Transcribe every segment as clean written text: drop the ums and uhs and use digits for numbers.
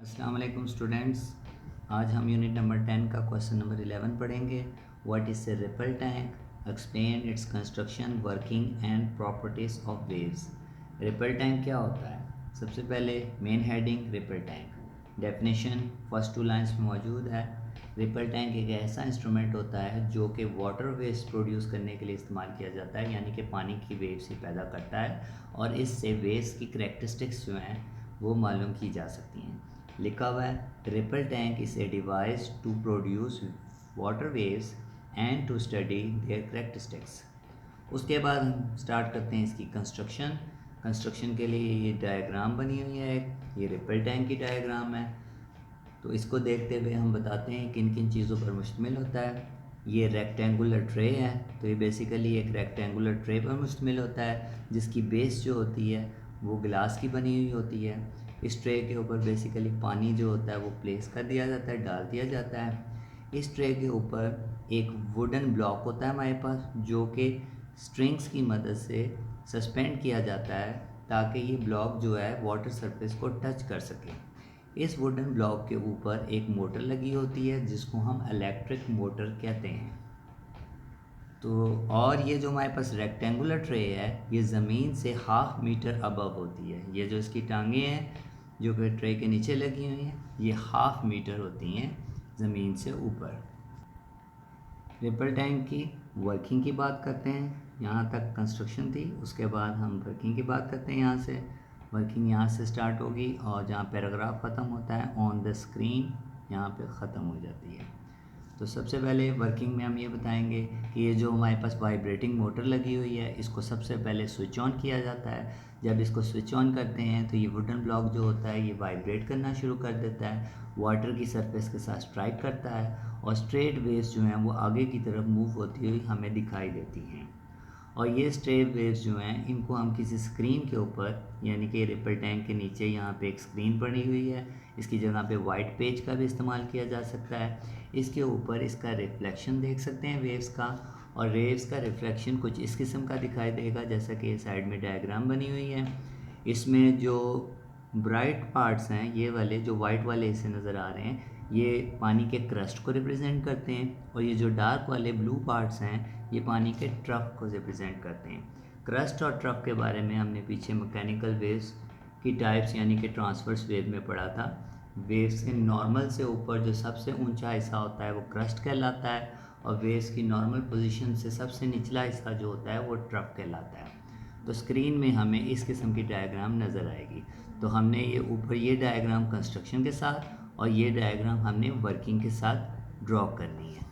अस्सलाम वालेकुम स्टूडेंट्स। आज हम यूनिट नंबर 10 का क्वेश्चन नंबर 11 पढ़ेंगे। What is a ripple tank, explain its construction, working and properties of waves. Ripple tank क्या होता है? सबसे पहले main heading ripple tank. Definition first 2 lines में मौजूद है। रिपल टैंक एक ऐसा इंस्ट्रूमेंट होता है जो कि वाटर वेव्स प्रोड्यूस करने के लिए इस्तेमाल किया जाता है, यानी कि पानी की वेव्स ही पैदा करता है और इससे वेव्स की करैक्टरिस्टिक्स जो हैं वो मालूम की जा सकती हैं। लिखा हुआ है ripple tank is a device to produce water waves and to study their characteristics. उसके बाद हम स्टार्ट करते हैं इसकी कंस्ट्रक्शन के लिए ये डायग्राम बनी हुई है, ये रिपल टैंक की डायग्राम है। तो इसको देखते हुए हम बताते हैं किन किन चीज़ों पर मुश्तमिल होता है। ये रेक्टेंगुलर ट्रे है, तो ये बेसिकली एक रेक्टेंगुलर ट्रे पर मुश्तमिल होता है जिसकी बेस जो होती है वो ग्लास की बनी हुई होती है। इस ट्रे के ऊपर बेसिकली पानी जो होता है वो प्लेस कर दिया जाता है, डाल दिया जाता है। इस ट्रे के ऊपर एक वुडन ब्लॉक होता है हमारे पास, जो कि स्ट्रिंग्स की मदद से सस्पेंड किया जाता है ताकि ये ब्लॉक जो है वाटर सरफेस को टच कर सके। इस वुडन ब्लॉक के ऊपर एक मोटर लगी होती है जिसको हम इलेक्ट्रिक मोटर कहते हैं। तो और ये जो हमारे पास रेक्टेंगुलर ट्रे है ये ज़मीन से 1/2 मीटर अबव होती है। ये जो इसकी टांगें हैं जो कि ट्रे के नीचे लगी हुई हैं ये 1/2 मीटर होती हैं ज़मीन से ऊपर। रिपल टैंक की वर्किंग की बात करते हैं। यहाँ तक कंस्ट्रक्शन थी, उसके बाद हम वर्किंग की बात करते हैं। यहाँ से वर्किंग यहाँ से स्टार्ट होगी और जहाँ पैराग्राफ ख़त्म होता है ऑन द स्क्रीन यहाँ पे ख़त्म हो जाती है। तो सबसे पहले वर्किंग में हम ये बताएंगे कि ये जो हमारे पास वाइब्रेटिंग मोटर लगी हुई है इसको सबसे पहले स्विच ऑन किया जाता है। जब इसको स्विच ऑन करते हैं तो ये वुडन ब्लॉक जो होता है ये वाइब्रेट करना शुरू कर देता है, वाटर की सरफेस के साथ स्ट्राइक करता है और स्ट्रेट वेव्स जो हैं वो आगे की तरफ मूव होती हुई हमें दिखाई देती हैं। और ये स्ट्रेट वेव्स जो हैं इनको हम किसी स्क्रीन के ऊपर, यानी कि रिपल टैंक के नीचे यहाँ पे एक स्क्रीन पड़ी हुई है, इसकी जगह पे वाइट पेज का भी इस्तेमाल किया जा सकता है। इसके ऊपर इसका रिफ्लेक्शन देख सकते हैं वेव्स का, और वेव्स का रिफ्लेक्शन कुछ इस किस्म का दिखाई देगा जैसा कि साइड में डायग्राम बनी हुई है। इसमें जो ब्राइट पार्ट्स हैं ये वाले जो वाइट वाले हिस्से नज़र आ रहे हैं ये पानी के क्रस्ट को रिप्रेजेंट करते हैं, और ये जो डार्क वाले ब्लू पार्ट्स हैं ये पानी के ट्रफ को रिप्रेजेंट करते हैं। क्रस्ट और ट्रफ के बारे में हमने पीछे मैकेनिकल वेव्स की टाइप्स यानी कि ट्रांसवर्स वेव में पढ़ा था। वेव्स के नॉर्मल से ऊपर जो सबसे ऊंचा हिस्सा होता है वो क्रस्ट कहलाता है, और वेव्स की नॉर्मल पोजीशन से सबसे निचला हिस्सा जो होता है वो ट्रफ कहलाता है। तो स्क्रीन में हमें इस किस्म की डायग्राम नज़र आएगी। तो हमने ये ऊपर ये डायग्राम कंस्ट्रक्शन के साथ और ये डायग्राम हमने वर्किंग के साथ ड्रॉ करनी है।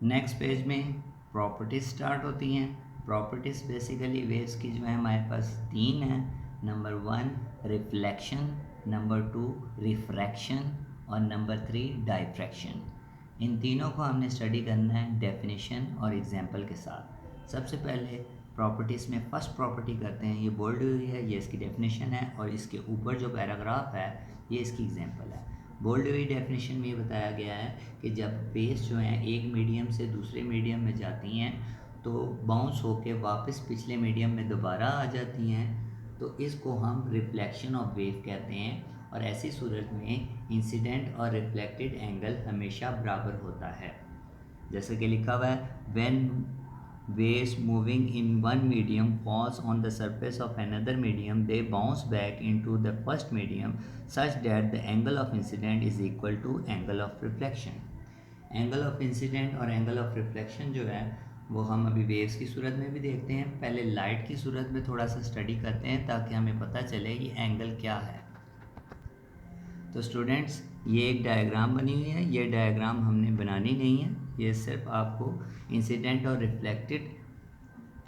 नेक्स्ट पेज में प्रॉपर्टीज स्टार्ट होती हैं। प्रॉपर्टीज़ बेसिकली वेव्स की जो है हमारे पास 3 हैं। नंबर 1 रिफ्लेक्शन, नंबर 2 रिफ्रैक्शन और नंबर 3 डाइफ्रैक्शन। इन तीनों को हमने स्टडी करना है डेफिनेशन और एग्जाम्पल के साथ। सबसे पहले प्रॉपर्टीज़ में फ़र्स्ट प्रॉपर्टी करते हैं, ये बोल्ड हुई है, ये इसकी डेफिनेशन है और इसके ऊपर जो पैराग्राफ है ये इसकी एग्जांपल है। बोल्ड हुई डेफिनेशन में ये बताया गया है कि जब वेव्स जो हैं एक मीडियम से दूसरे मीडियम में जाती हैं तो बाउंस होके वापस पिछले मीडियम में दोबारा आ जाती हैं, तो इसको हम रिफ्लेक्शन ऑफ वेव कहते हैं। और ऐसी सूरत में इंसिडेंट और रिफ्लेक्टेड एंगल हमेशा बराबर होता है। जैसे कि लिखा हुआ है when waves moving in one medium falls on the surface of another medium, they bounce back into the first medium such that the angle of incident is equal to angle of reflection. Angle of incident और angle of reflection जो है वो हम अभी waves की सूरत में भी देखते हैं। पहले लाइट की सूरत में थोड़ा सा स्टडी करते हैं ताकि हमें पता चले ये एंगल क्या है। तो स्टूडेंट्स ये एक डायग्राम बनी हुई है, ये डायग्राम हमने बनानी नहीं है, ये सिर्फ आपको इंसिडेंट और रिफ्लेक्टेड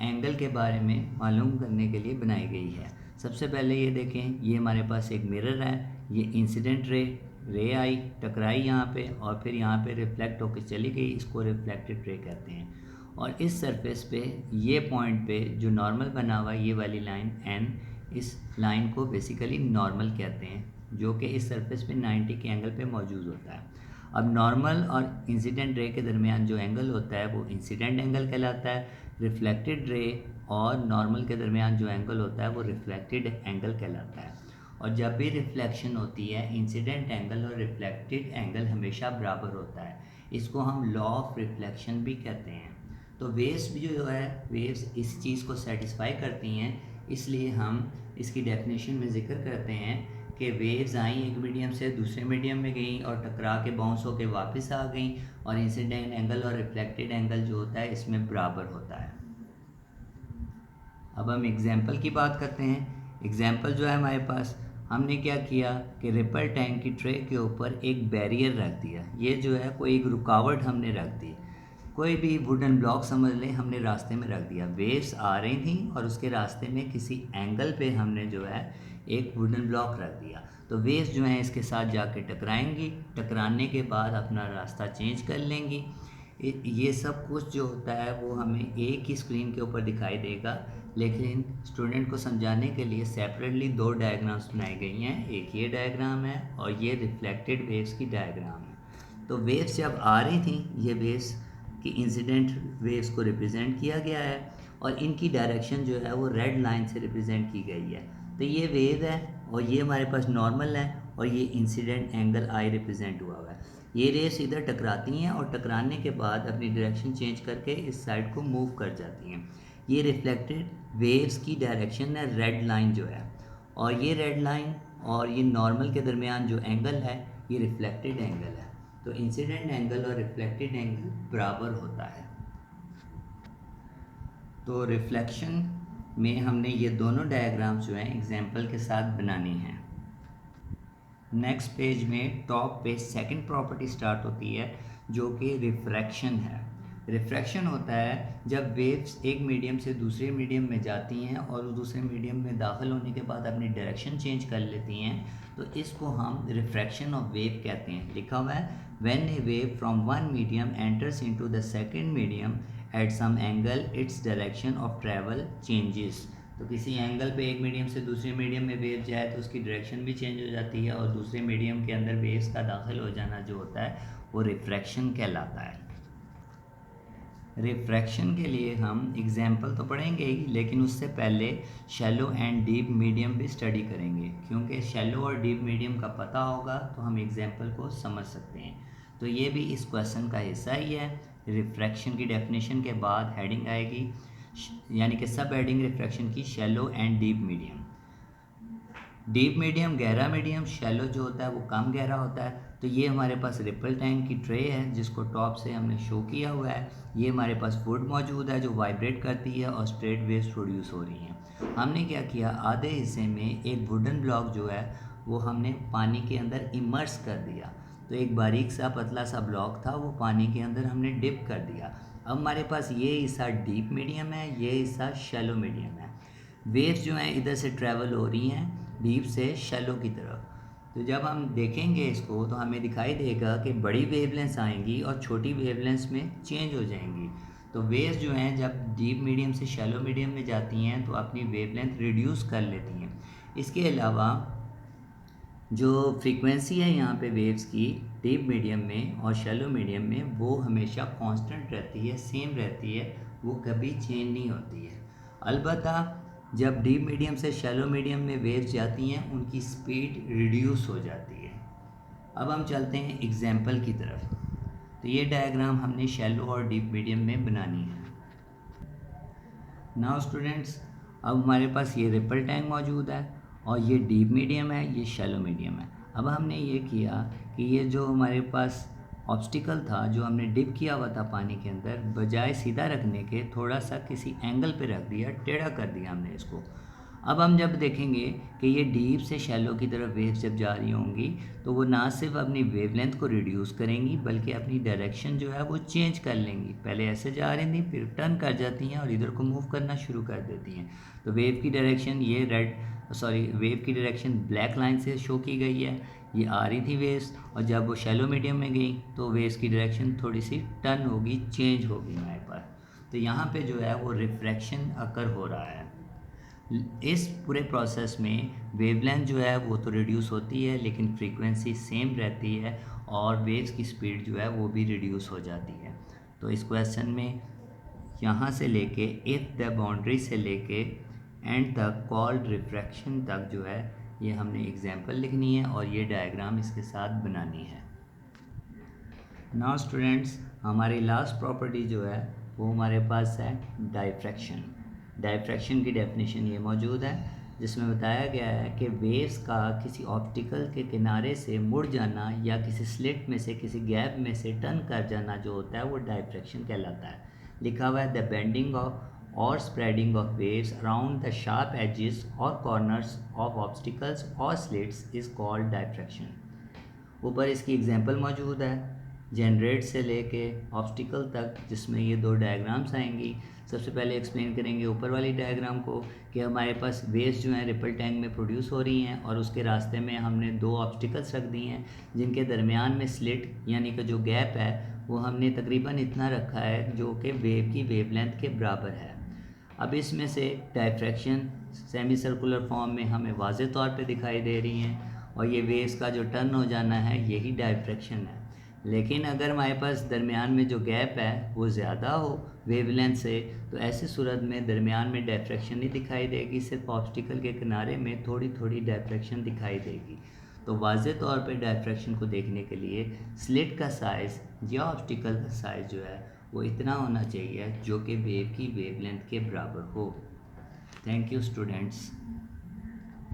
एंगल के बारे में मालूम करने के लिए बनाई गई है। सबसे पहले ये देखें, ये हमारे पास एक मिरर है, ये इंसिडेंट रे आई टकराई यहाँ पे और फिर यहाँ पे रिफ्लेक्ट होकर चली गई, इसको रिफ्लेक्टेड रे कहते हैं। और इस सरफेस पे ये पॉइंट पे जो नॉर्मल बना हुआ है ये वाली लाइन एन, इस लाइन को बेसिकली नॉर्मल कहते हैं जो कि इस सरफेस पे 90 के एंगल पे मौजूद होता है। अब नॉर्मल और इंसिडेंट रे के दरमियान जो एंगल होता है वो इंसिडेंट एंगल कहलाता है। रिफ्लेक्टेड रे और नॉर्मल के दरमियान जो एंगल होता है वो रिफ्लेक्टेड एंगल कहलाता है। और जब भी रिफ्लेक्शन होती है इंसिडेंट एंगल और रिफ्लेक्टेड एंगल हमेशा बराबर होता है। इसको हम लॉ ऑफ रिफ्लेक्शन भी कहते हैं। तो वेव्स भी जो है वेव्स इस चीज़ को सेटिस्फाई करती हैं, इसलिए हम इसकी डेफिनेशन में ज़िक्र करते हैं कि वेव्स आई एक मीडियम से दूसरे मीडियम में गई और टकरा के बाउंस होके वापस आ गई, और इंसिडेंट एंगल और रिफ्लेक्टेड एंगल जो होता है इसमें बराबर होता है। अब हम एग्जाम्पल की बात करते हैं। एग्जाम्पल जो है हमारे पास, हमने क्या किया कि रिपल टैंक की ट्रे के ऊपर एक बैरियर रख दिया। ये जो है कोई एक रुकावट हमने रख दी, कोई भी वुडन ब्लॉक समझ लें, हमने रास्ते में रख दिया। वेव्स आ रही थी और उसके रास्ते में किसी एंगल पे हमने जो है एक वुडन ब्लॉक रख दिया। तो वेव्स जो हैं इसके साथ जाके टकराएंगी, टकराने के बाद अपना रास्ता चेंज कर लेंगी। ये सब कुछ जो होता है वो हमें एक ही स्क्रीन के ऊपर दिखाई देगा, लेकिन स्टूडेंट को समझाने के लिए सेपरेटली दो डायग्राम्स बनाई गई हैं। एक ये डायग्राम है और ये रिफ्लेक्टेड वेव्स की डायग्राम है। तो वेव्स जब आ रही थी, ये वेव्स की इंसिडेंट वेव्स को रिप्रेजेंट किया गया है और इनकी डायरेक्शन जो है वो रेड लाइन से रिप्रेजेंट की गई है। तो ये वेव है और ये हमारे पास नॉर्मल है और ये इंसिडेंट एंगल आई रिप्रेजेंट हुआ है। ये रेस इधर टकराती हैं और टकराने के बाद अपनी डायरेक्शन चेंज करके इस साइड को मूव कर जाती हैं। ये रिफ्लेक्टेड वेव्स की डायरेक्शन है रेड लाइन जो है, और ये रेड लाइन और ये नॉर्मल के दरमियान जो एंगल है ये रिफ्लेक्टेड एंगल है। तो इंसिडेंट एंगल और रिफ्लेक्टेड एंगल बराबर होता है। तो रिफ्लेक्शन में हमने ये दोनों डायग्राम्स जो हैं एग्जाम्पल के साथ बनानी हैं। नेक्स्ट पेज में टॉप पे सेकंड प्रॉपर्टी स्टार्ट होती है जो कि रिफ्रैक्शन है। रिफ्रैक्शन होता है जब वेव्स एक मीडियम से दूसरे मीडियम में जाती हैं और दूसरे मीडियम में दाखिल होने के बाद अपनी डायरेक्शन चेंज कर लेती हैं, तो इसको हम रिफ्रैक्शन ऑफ वेव कहते हैं। लिखा हुआ है when a wave from one medium enters into the second medium at some angle its direction of travel changes. तो किसी एंगल पे एक मीडियम से दूसरे मीडियम में वेव जाए तो उसकी डायरेक्शन भी चेंज हो जाती है, और दूसरे मीडियम के अंदर वेव्स का दाखिल हो जाना जो होता है वो रिफ्रैक्शन कहलाता है। रिफ्रैक्शन के लिए हम एग्जाम्पल तो पढ़ेंगे ही, लेकिन उससे पहले शैलो एंड डीप मीडियम भी स्टडी करेंगे, क्योंकि शैलो और डीप मीडियम का पता होगा तो हम एग्जाम्पल को समझ सकते हैं। तो ये भी इस क्वेश्चन का हिस्सा ही है। रिफ्रैक्शन की डेफिनेशन के बाद हेडिंग आएगी, यानी कि सब हेडिंग रिफ्रैक्शन की shallow and deep medium. Deep medium गहरा मीडियम, शैलो जो होता है वो कम गहरा होता है। तो ये हमारे पास रिपल टैंक की ट्रे है जिसको टॉप से हमने शो किया हुआ है। ये हमारे पास वुड मौजूद है जो वाइब्रेट करती है और स्ट्रेट वेव्स प्रोड्यूस हो रही हैं। हमने क्या किया, आधे हिस्से में एक वुडन ब्लॉक जो है वो हमने पानी के अंदर इमर्स कर दिया। तो एक बारीक सा पतला सा ब्लॉक था वो पानी के अंदर हमने डिप कर दिया। अब हमारे पास ये हिस्सा डीप मीडियम है, ये हिस्सा शैलो मीडियम है। वेव्स जो हैं इधर से ट्रैवल हो रही हैं डीप से शैलो की तरफ। तो जब हम देखेंगे इसको तो हमें दिखाई देगा कि बड़ी वेवलेंथ आएंगी और छोटी वेवलेंथ में चेंज हो जाएंगी। तो वेव्स जो हैं जब डीप मीडियम से शैलो मीडियम में जाती हैं तो अपनी वेवलेंथ रिड्यूस कर लेती हैं। इसके अलावा जो फ्रीक्वेंसी है यहाँ पे वेव्स की डीप मीडियम में और शैलो मीडियम में वो हमेशा कांस्टेंट रहती है, सेम रहती है, वो कभी चेंज नहीं होती है। अलबत्ता जब डीप मीडियम से शैलो मीडियम में वेव्स जाती हैं उनकी स्पीड रिड्यूस हो जाती है। अब हम चलते हैं एग्जाम्पल की तरफ। तो ये डायग्राम हमने शैलो और डीप मीडियम में बनानी है। नाउ स्टूडेंट्स, अब हमारे पास ये रिपल टैंक मौजूद है और ये डीप मीडियम है, ये शैलो मीडियम है। अब हमने ये किया कि ये जो हमारे पास ऑब्स्टिकल था जो हमने डिप किया हुआ था पानी के अंदर, बजाय सीधा रखने के थोड़ा सा किसी एंगल पे रख दिया, टेढ़ा कर दिया हमने इसको। अब हम जब देखेंगे कि ये डीप से शैलो की तरफ वेव्स जब जा रही होंगी तो वो ना सिर्फ अपनी वेवलेंथ को रिड्यूस करेंगी बल्कि अपनी डायरेक्शन जो है वो चेंज कर लेंगी। पहले ऐसे जा रही थी, फिर टर्न कर जाती हैं और इधर को मूव करना शुरू कर देती हैं। तो वेव की डायरेक्शन ये वेव की डायरेक्शन ब्लैक लाइन से शो की गई है। ये आ रही थी वेव्स और जब वो शैलो मीडियम में गई तो वेव्स की डायरेक्शन थोड़ी सी टर्न होगी, चेंज होगी हमारे पास। तो यहाँ पे जो है वो रिफ्रैक्शन अकर हो रहा है। इस पूरे प्रोसेस में वेवलेंथ जो है वो तो रिड्यूस होती है लेकिन फ्रीक्वेंसी सेम रहती है और वेव्स की स्पीड जो है वो भी रिड्यूस हो जाती है। तो इस क्वेश्चन में यहाँ से लेके इफ़ द बाउंड्री से लेके एंड तक कॉल्ड रिफ्रैक्शन तक जो है ये हमने एग्जाम्पल लिखनी है और ये डायग्राम इसके साथ बनानी है। नाउ स्टूडेंट्स, हमारी लास्ट प्रॉपर्टी जो है वो हमारे पास है डायफ्रैक्शन। डायफ्रैक्शन की डेफिनेशन ये मौजूद है जिसमें बताया गया है कि वेव्स का किसी ऑप्टिकल के किनारे से मुड़ जाना या किसी स्लिट में से किसी गैप में से टर्न कर जाना जो होता है वो डायफ्रैक्शन कहलाता है। लिखा हुआ है the bending of or spreading of waves around the sharp edges or corners of obstacles or slits is called diffraction। ऊपर इसकी एग्जांपल मौजूद है जनरेट से लेके ऑब्स्टिकल तक, जिसमें ये दो डायग्राम्स आएंगी। सबसे पहले एक्सप्लेन करेंगे ऊपर वाली डायग्राम को कि हमारे पास वेव्स जो हैं रिपल टैंक में प्रोड्यूस हो रही हैं और उसके रास्ते में हमने दो ऑब्स्टिकल्स रख दी हैं जिनके दरमियान में स्लिट यानी कि जो गैप है वो हमने तकरीबन इतना रखा है जो कि वेव की वेवलेंथ के बराबर है। अब इसमें से डायफ्रैक्शन सेमी सर्कुलर फॉर्म में हमें वाज़ेह तौर पे दिखाई दे रही हैं और ये वेव्स का जो टर्न हो जाना है यही डायफ्रैक्शन है। लेकिन अगर हमारे पास दरमियान में जो गैप है वो ज़्यादा हो वेवलेंथ से, तो ऐसी सूरत में दरमियान में डायफ्रैक्शन नहीं दिखाई देगी, सिर्फ ऑब्स्टिकल के किनारे में थोड़ी थोड़ी डायफ्रैक्शन दिखाई देगी। तो वाज़ेह तौर पे डायफ्रैक्शन को देखने के लिए स्लिट का साइज़ या ऑब्स्टिकल का साइज़ जो है वो इतना होना चाहिए जो कि वेव की वेवलेंथ के बराबर हो। Thank you students.